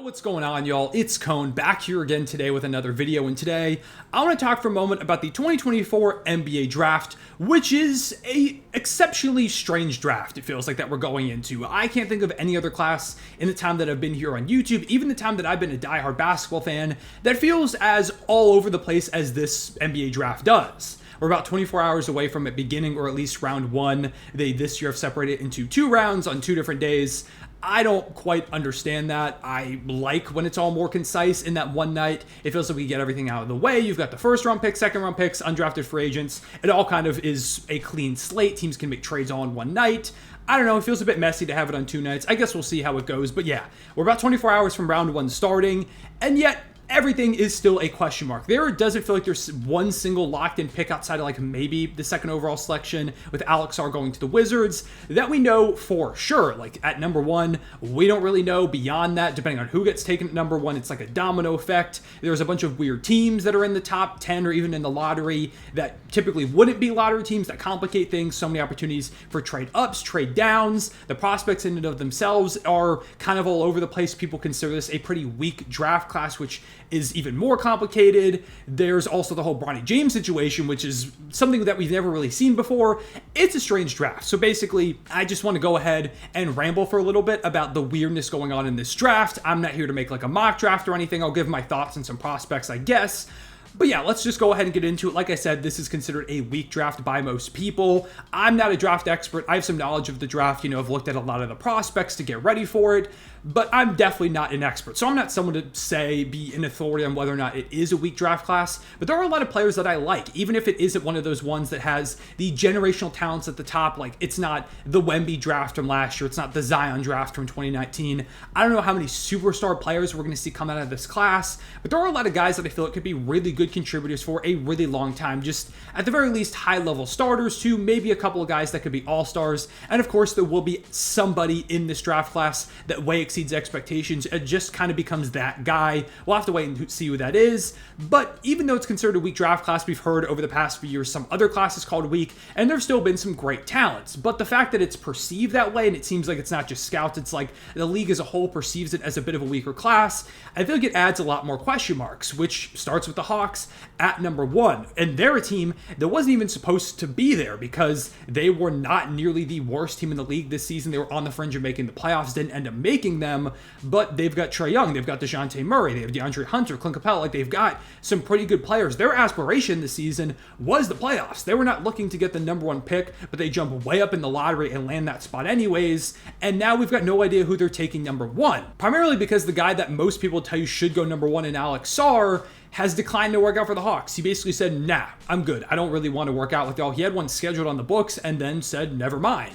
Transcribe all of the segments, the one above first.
What's going on, y'all? It's Cone back here again today with another video, and today I want to talk for a moment about the 2024 NBA draft, which is a exceptionally strange draft. It feels like that we're going into. I can't think of any other class in the time that I've been here on YouTube, even the time that I've been a diehard basketball fan, that feels as all over the place as this NBA draft does. We're about 24 hours away from it beginning, or at least round one. They this year have separated into 2 rounds on 2 different days. I don't quite understand that. I like when it's all more concise in that one night. It feels like we get everything out of the way. You've got the first round picks, second round picks, undrafted free agents. It all kind of is a clean slate. Teams can make trades all in one night. I don't know, it feels a bit messy to have it on 2 nights. I guess we'll see how it goes. But yeah, we're about 24 hours from round one starting, and yet everything is still a question mark. There doesn't feel like there's one single locked-in pick outside of like maybe the second overall selection with Alex Sarr going to the Wizards that we know for sure. Like at number 1, we don't really know beyond that. Depending on who gets taken at number 1, it's like a domino effect. There's a bunch of weird teams that are in the top 10 or even in the lottery that typically wouldn't be lottery teams that complicate things. So many opportunities for trade ups, trade downs. The prospects in and of themselves are kind of all over the place. People consider this a pretty weak draft class, which is even more complicated. There's also the whole Bronny James situation, which is something that we've never really seen before. It's a strange draft. So basically, I just want to go ahead and ramble for a little bit about the weirdness going on in this draft. I'm not here to make like a mock draft or anything. I'll give my thoughts on some prospects, I guess. But yeah, let's just go ahead and get into it. Like I said, this is considered a weak draft by most people. I'm not a draft expert. I have some knowledge of the draft. I've looked at a lot of the prospects to get ready for it, but I'm definitely not an expert. So I'm not someone to be an authority on whether or not it is a weak draft class, but there are a lot of players that I like, even if it isn't one of those ones that has the generational talents at the top. Like it's not the Wemby draft from last year. It's not the Zion draft from 2019. I don't know how many superstar players we're going to see come out of this class, but there are a lot of guys that I feel like could be really good contributors for a really long time. Just at the very least, high-level starters too, maybe a couple of guys that could be all-stars. And of course, there will be somebody in this draft class that way exceeds expectations. It just kind of becomes that guy. We'll have to wait and see who that is. But even though it's considered a weak draft class, we've heard over the past few years some other classes called weak, and there's still been some great talents. But the fact that it's perceived that way, and it seems like it's not just scouts, it's like the league as a whole perceives it as a bit of a weaker class, I feel like it adds a lot more question marks, which starts with the Hawks at number 1. And they're a team that wasn't even supposed to be there because they were not nearly the worst team in the league this season. They were on the fringe of making the playoffs, didn't end up making them, but they've got Trae Young, they've got Dejounte Murray, they have DeAndre Hunter, Clint Capella. Like they've got some pretty good players. Their aspiration this season was the playoffs. They were not looking to get the number 1 pick, but they jump way up in the lottery and land that spot anyways. And now we've got no idea who they're taking number 1, primarily because the guy that most people tell you should go number 1 in Alex Sarr has declined to work out for the Hawks. He basically said, nah, I'm good. I don't really want to work out with y'all. He had one scheduled on the books and then said, never mind.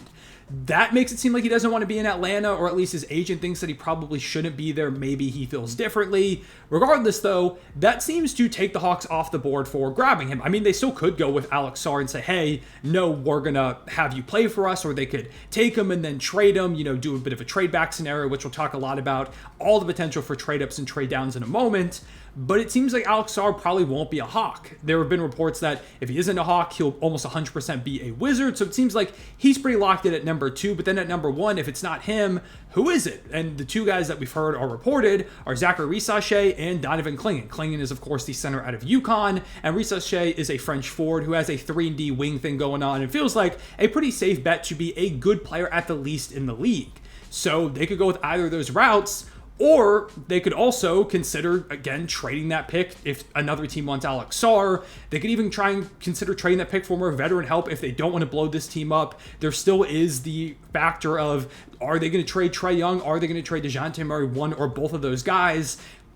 That makes it seem like he doesn't want to be in Atlanta, or at least his agent thinks that he probably shouldn't be there. Maybe he feels differently. Regardless, though, that seems to take the Hawks off the board for grabbing him. I mean, they still could go with Alex Sarr and say, hey, no, we're going to have you play for us, or they could take him and then trade him, do a bit of a trade back scenario, which we'll talk a lot about, all the potential for trade ups and trade downs in a moment. But it seems like Alex Sarr probably won't be a Hawk. There have been reports that if he isn't a Hawk, he'll almost 100% be a Wizard. So it seems like he's pretty locked in at number 2. But then at number 1, if it's not him, who is it? And the 2 guys that we've heard are reported are Zaccharie Risacher and Donovan Clingan. Clingan is, of course, the center out of UConn. And Risacher is a French forward who has a 3-and-D wing thing going on. It feels like a pretty safe bet to be a good player at the least in the league. So they could go with either of those routes. Or they could also consider, again, trading that pick if another team wants Alex Sarr. They could even try and consider trading that pick for more veteran help if they don't want to blow this team up. There still is the factor of, are they going to trade Trae Young? Are they going to trade Dejounte Murray, one or both of those guys?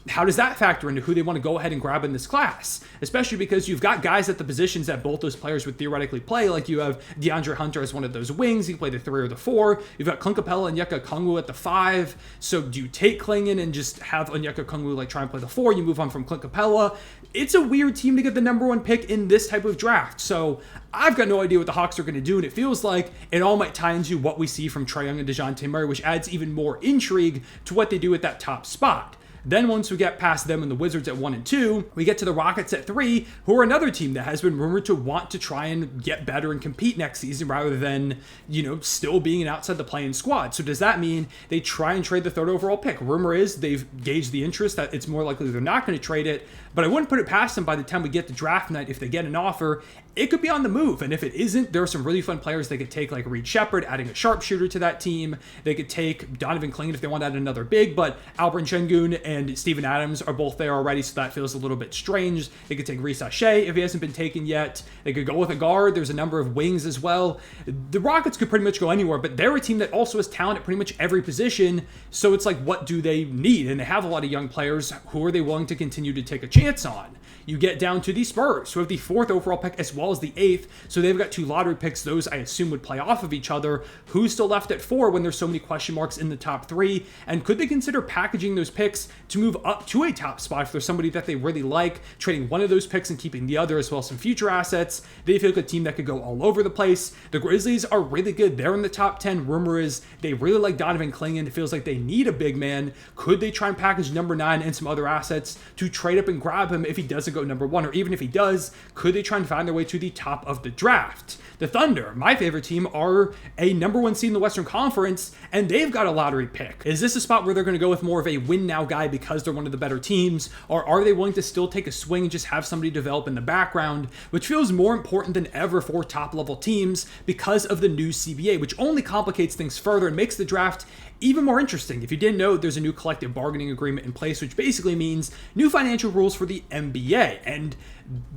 How does that factor into who they want to go ahead and grab in this class? Especially because you've got guys at the positions that both those players would theoretically play. Like you have DeAndre Hunter as one of those wings. He can play the 3 or the 4. You've got Clint Capella and Onyeka Okongwu at the 5. So do you take Clingan and just have Onyeka Okongwu try and play the 4? You move on from Clint Capella. It's a weird team to get the number 1 pick in this type of draft. So I've got no idea what the Hawks are going to do. And it feels like it all might tie into what we see from Trae Young and Dejounte Murray, which adds even more intrigue to what they do at that top spot. Then once we get past them and the Wizards at 1 and 2, we get to the Rockets at 3, who are another team that has been rumored to want to try and get better and compete next season rather than, still being an outside the play-in squad. So does that mean they try and trade the 3rd overall pick? Rumor is they've gauged the interest that it's more likely they're not going to trade it, but I wouldn't put it past them by the time we get to draft night. If they get an offer, it could be on the move. And if it isn't, there are some really fun players they could take, like Risacher, adding a sharpshooter to that team. They could take Donovan Clingan if they want to add another big, but Albert Sengun and Steven Adams are both there already, so that feels a little bit strange. They could take Risacher if he hasn't been taken yet. They could go with a guard. There's a number of wings as well. The Rockets could pretty much go anywhere, but they're a team that also has talent at pretty much every position, so it's like, what do they need? And they have a lot of young players. Who are they willing to continue to take a chance on? You get down to the Spurs, who have the 4th overall pick as well as the 8th, so they've got 2 lottery picks. Those, I assume, would play off of each other. Who's still left at 4 when there's so many question marks in the top 3? And could they consider packaging those picks to move up to a top spot if there's somebody that they really like, trading one of those picks and keeping the other, as well as some future assets? They feel like a team that could go all over the place. The Grizzlies are really good. They're in the top 10. Rumor is they really like Donovan Clingan. It feels like they need a big man. Could they try and package number 9 and some other assets to trade up and grab him if he doesn't go number 1? Or even if he does, could they try and find their way to the top of the draft? The Thunder, my favorite team, are a number 1 seed in the Western Conference, and they've got a lottery pick. Is this a spot where they're going to go with more of a win-now guy because they're one of the better teams, or are they willing to still take a swing and just have somebody develop in the background, which feels more important than ever for top-level teams because of the new CBA, which only complicates things further and makes the draft even more interesting. If you didn't know, there's a new collective bargaining agreement in place, which basically means new financial rules for the NBA. And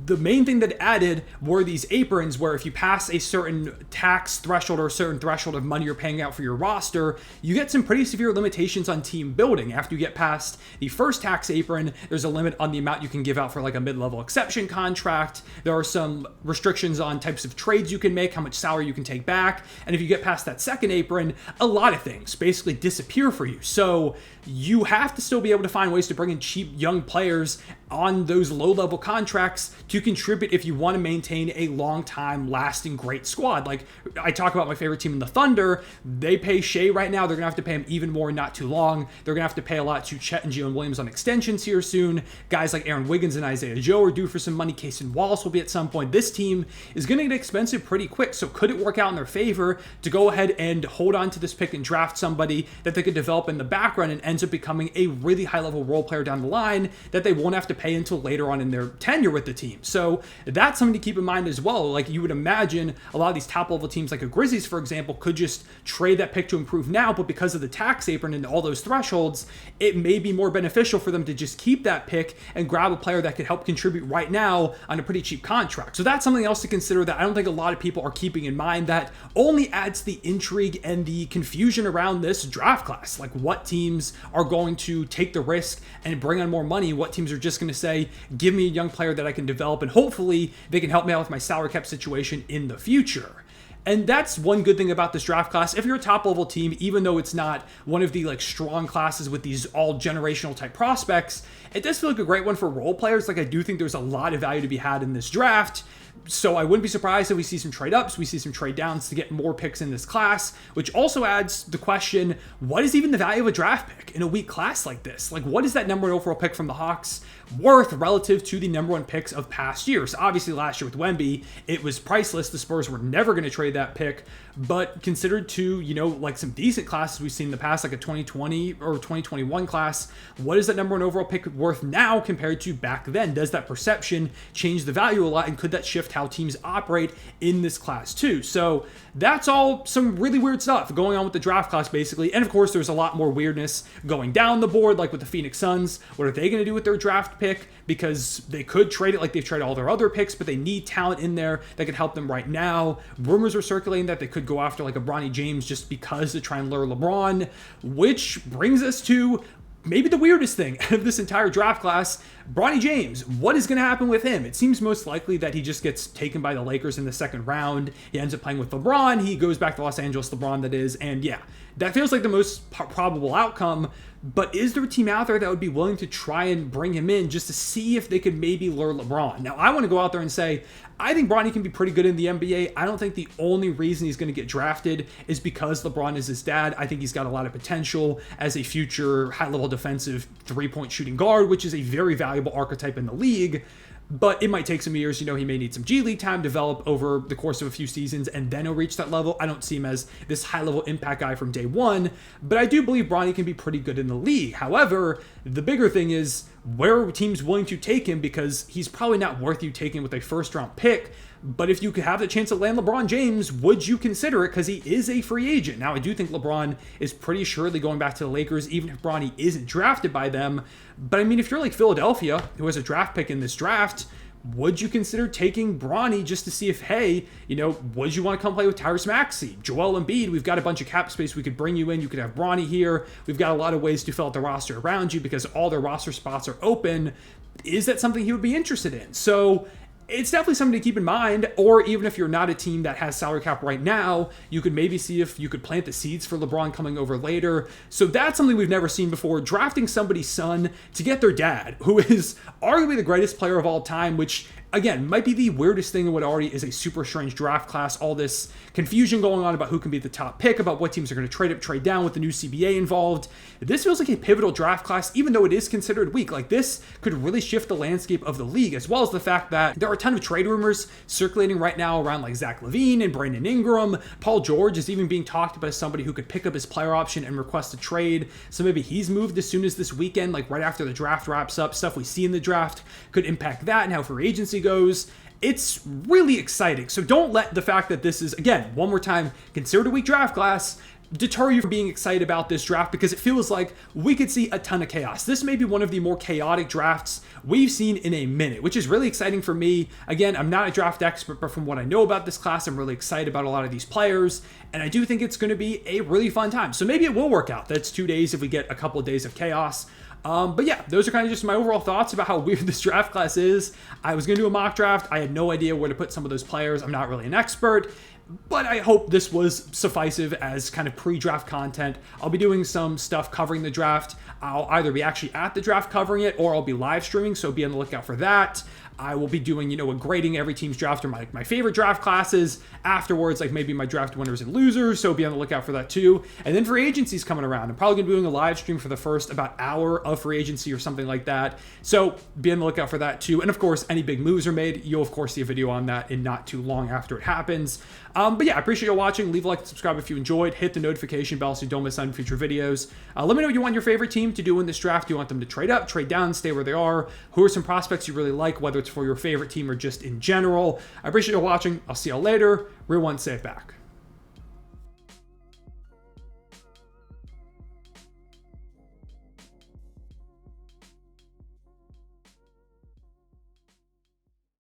the main thing that added were these aprons, where if you pass a certain tax threshold or a certain threshold of money you're paying out for your roster, you get some pretty severe limitations on team building. After you get past the first tax apron, there's a limit on the amount you can give out for like a mid-level exception contract. There are some restrictions on types of trades you can make, how much salary you can take back. And if you get past that second apron, a lot of things basically disappear for you. So you have to still be able to find ways to bring in cheap young players on those low-level contracts to contribute if you want to maintain a long-time, lasting, great squad. Like, I talk about my favorite team in the Thunder. They pay Shea right now. They're going to have to pay him even more in not too long. They're going to have to pay a lot to Chet and Jalen Williams on extensions here soon. Guys like Aaron Wiggins and Isaiah Joe are due for some money. Casey Wallace will be at some point. This team is going to get expensive pretty quick, so could it work out in their favor to go ahead and hold on to this pick and draft somebody that they could develop in the background and ends up becoming a really high-level role player down the line that they won't have to pay until later on in their tenure with the team? So that's something to keep in mind as well. Like, you would imagine a lot of these top-level teams like a Grizzlies, for example, could just trade that pick to improve now, but because of the tax apron and all those thresholds, it may be more beneficial for them to just keep that pick and grab a player that could help contribute right now on a pretty cheap contract. So that's something else to consider that I don't think a lot of people are keeping in mind, that only adds the intrigue and the confusion around this draft class. Like, what teams are going to take the risk and bring on more money? What teams are just going to say, give me a young player that I can develop and hopefully they can help me out with my salary cap situation in the future? And that's one good thing about this draft class. If you're a top level team, even though it's not one of the like strong classes with these all generational type prospects, it does feel like a great one for role players. Like, I do think there's a lot of value to be had in this draft. So I wouldn't be surprised if we see some trade ups, we see some trade downs to get more picks in this class, which also adds the question, what is even the value of a draft pick in a weak class like this? Like, what is that number 1 overall pick from the Hawks worth relative to the number 1 picks of past years? Obviously, last year with Wemby, it was priceless. The Spurs were never going to trade that pick, but considered to, like some decent classes we've seen in the past, like a 2020 or 2021 class, what is that number 1 overall pick worth now compared to back then? Does that perception change the value a lot, and could that shift how teams operate in this class too? So that's all some really weird stuff going on with the draft class, basically. And of course, there's a lot more weirdness going down the board, like with the Phoenix Suns. What are they going to do with their draft pick? Because they could trade it like they've traded all their other picks, but they need talent in there that could help them right now. Rumors are circulating that they could go after like a Bronny James just because to try and lure LeBron, which brings us to maybe the weirdest thing of this entire draft class, Bronny James. What is going to happen with him? It seems most likely that he just gets taken by the Lakers in the second round. He ends up playing with LeBron. He goes back to Los Angeles, LeBron that is. And yeah, that feels like the most probable outcome. But is there a team out there that would be willing to try and bring him in just to see if they could maybe lure LeBron? Now, I want to go out there and say, I think Bronny can be pretty good in the NBA. I don't think the only reason he's going to get drafted is because LeBron is his dad. I think he's got a lot of potential as a future high-level defensive three-point shooting guard, which is a very valuable archetype in the league. But it might take some years. He may need some G League time, develop over the course of a few seasons, and then he'll reach that level. I don't see him as this high-level impact guy from day one, but I do believe Bronny can be pretty good in the league. However, the bigger thing is, where are teams willing to take him? Because he's probably not worth you taking with a first-round pick. But if you could have the chance to land LeBron James, would you consider it? Because he is a free agent. Now, I do think LeBron is pretty surely going back to the Lakers, even if Bronny isn't drafted by them. But I mean, if you're like Philadelphia, who has a draft pick in this draft, would you consider taking Bronny just to see if, hey, would you want to come play with Tyrese Maxey, Joel Embiid? We've got a bunch of cap space. We could bring you in. You could have Bronny here. We've got a lot of ways to fill out the roster around you because all their roster spots are open. Is that something he would be interested in? So it's definitely something to keep in mind. Or even if you're not a team that has salary cap right now, you could maybe see if you could plant the seeds for LeBron coming over later. So that's something we've never seen before, drafting somebody's son to get their dad, who is arguably the greatest player of all time, which again, might be the weirdest thing in what already is a super strange draft class. All this confusion going on about who can be the top pick, about what teams are going to trade up, trade down with the new CBA involved. This feels like a pivotal draft class, even though it is considered weak. Like, this could really shift the landscape of the league, as well as the fact that there are a ton of trade rumors circulating right now around like Zach LaVine and Brandon Ingram. Paul George is even being talked about as somebody who could pick up his player option and request a trade. So maybe he's moved as soon as this weekend, like right after the draft wraps up. Stuff we see in the draft could impact that and how free agency goes. It's really exciting. So don't let the fact that this is, again, one more time, considered a weak draft class, deter you from being excited about this draft, because it feels like we could see a ton of chaos. This may be one of the more chaotic drafts we've seen in a minute, which is really exciting for me. Again, I'm not a draft expert, but from what I know about this class, I'm really excited about a lot of these players, and I do think it's going to be a really fun time. So maybe it will work out. That's 2 days if we get a couple of days of chaos. But yeah, those are kind of just my overall thoughts about how weird this draft class is. I was going to do a mock draft. I had no idea where to put some of those players. I'm not really an expert, but I hope this was sufficient as kind of pre-draft content. I'll be doing some stuff covering the draft. I'll either be actually at the draft covering it, or I'll be live streaming, so be on the lookout for that. I will be doing, a grading every team's draft, or my favorite draft classes afterwards, like maybe my draft winners and losers, so be on the lookout for that too. And then free agency's coming around. I'm probably going to be doing a live stream for the first about hour of free agency or something like that, so be on the lookout for that too. And of course, any big moves are made, you'll of course see a video on that in not too long after it happens. But yeah, I appreciate you watching. Leave a like and subscribe if you enjoyed. Hit the notification bell so you don't miss out on future videos. Let me know what you want your favorite team to do in this draft. Do you want them to trade up, trade down, stay where they are? Who are some prospects you really like, whether it's for your favorite team or just in general? I appreciate you watching. I'll see y'all later. Real One, say it back.